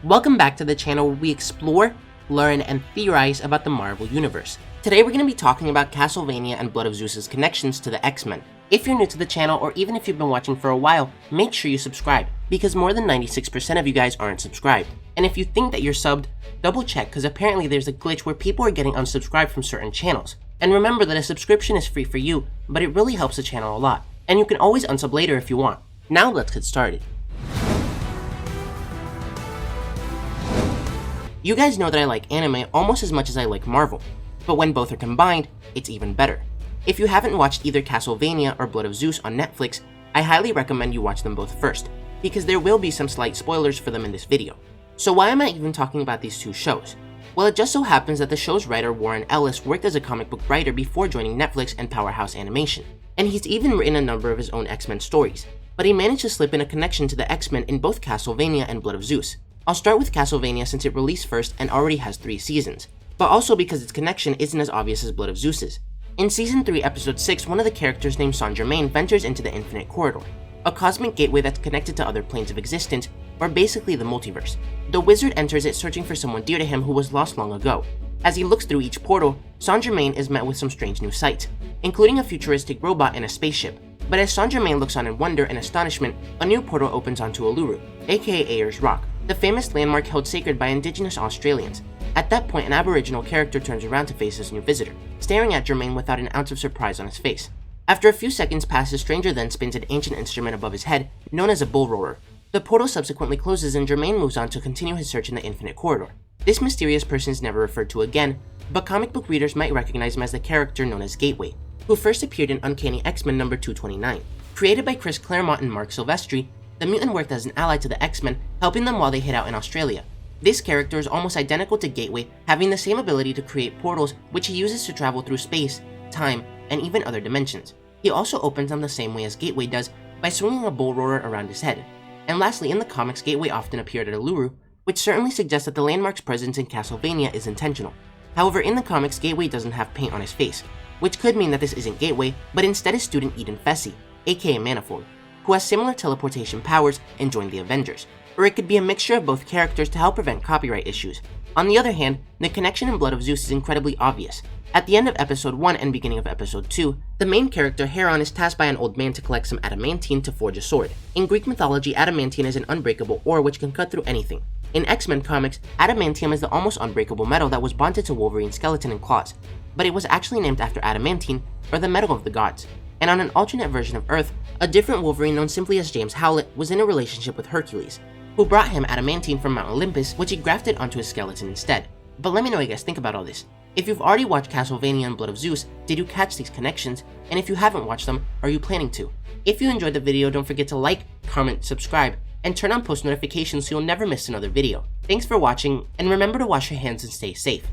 Welcome back to the channel where we explore, learn, and theorize about the Marvel Universe. Today we're going to be talking about Castlevania and Blood of Zeus' connections to the X-Men. If you're new to the channel, or even if you've been watching for a while, make sure you subscribe, because more than 96% of you guys aren't subscribed. And if you think that you're subbed, double check, because apparently there's a glitch where people are getting unsubscribed from certain channels. And remember that a subscription is free for you, but it really helps the channel a lot. And you can always unsub later if you want. Now let's get started. You guys know that I like anime almost as much as I like Marvel, but when both are combined, it's even better. If you haven't watched either Castlevania or Blood of Zeus on Netflix, I highly recommend you watch them both first, because there will be some slight spoilers for them in this video. So why am I even talking about these two shows? Well, it just so happens that the show's writer Warren Ellis worked as a comic book writer before joining Netflix and Powerhouse Animation, and he's even written a number of his own X-Men stories, but he managed to slip in a connection to the X-Men in both Castlevania and Blood of Zeus. I'll start with Castlevania since it released first and already has 3 seasons, but also because its connection isn't as obvious as Blood of Zeus's. In Season 3, Episode 6, one of the characters named Saint Germain ventures into the Infinite Corridor, a cosmic gateway that's connected to other planes of existence, or basically the multiverse. The wizard enters it searching for someone dear to him who was lost long ago. As he looks through each portal, Saint Germain is met with some strange new sights, including a futuristic robot and a spaceship. But as Saint Germain looks on in wonder and astonishment, a new portal opens onto Uluru, aka Ayers Rock, the famous landmark held sacred by indigenous Australians. At that point, an Aboriginal character turns around to face his new visitor, staring at Germain without an ounce of surprise on his face. After a few seconds pass, the stranger then spins an ancient instrument above his head, known as a bull roarer. The portal subsequently closes and Germain moves on to continue his search in the Infinite Corridor. This mysterious person is never referred to again, but comic book readers might recognize him as the character known as Gateway, who first appeared in Uncanny X-Men number 229. Created by Chris Claremont and Mark Silvestri, the mutant worked as an ally to the X-Men, helping them while they hid out in Australia. This character is almost identical to Gateway, having the same ability to create portals, which he uses to travel through space, time, and even other dimensions. He also opens them the same way as Gateway does, by swinging a bull roarer around his head. And lastly, in the comics, Gateway often appeared at Uluru, which certainly suggests that the landmark's presence in Castlevania is intentional. However, in the comics, Gateway doesn't have paint on his face, which could mean that this isn't Gateway, but instead is student Eden Fessy, aka Manifold, who has similar teleportation powers and joined the Avengers. Or it could be a mixture of both characters to help prevent copyright issues. On the other hand, the connection in Blood of Zeus is incredibly obvious. At the end of Episode 1 and beginning of Episode 2, the main character Heron is tasked by an old man to collect some adamantine to forge a sword. In Greek mythology, adamantine is an unbreakable ore which can cut through anything. In X-Men comics, adamantium is the almost unbreakable metal that was bonded to Wolverine's skeleton and claws, but it was actually named after adamantine, or the metal of the gods. And on an alternate version of Earth, a different Wolverine known simply as James Howlett was in a relationship with Hercules, who brought him adamantine from Mount Olympus, which he grafted onto his skeleton instead. But let me know what you guys think about all this. If you've already watched Castlevania and Blood of Zeus, did you catch these connections? And if you haven't watched them, are you planning to? If you enjoyed the video, don't forget to like, comment, subscribe, and turn on post notifications so you'll never miss another video. Thanks for watching, and remember to wash your hands and stay safe.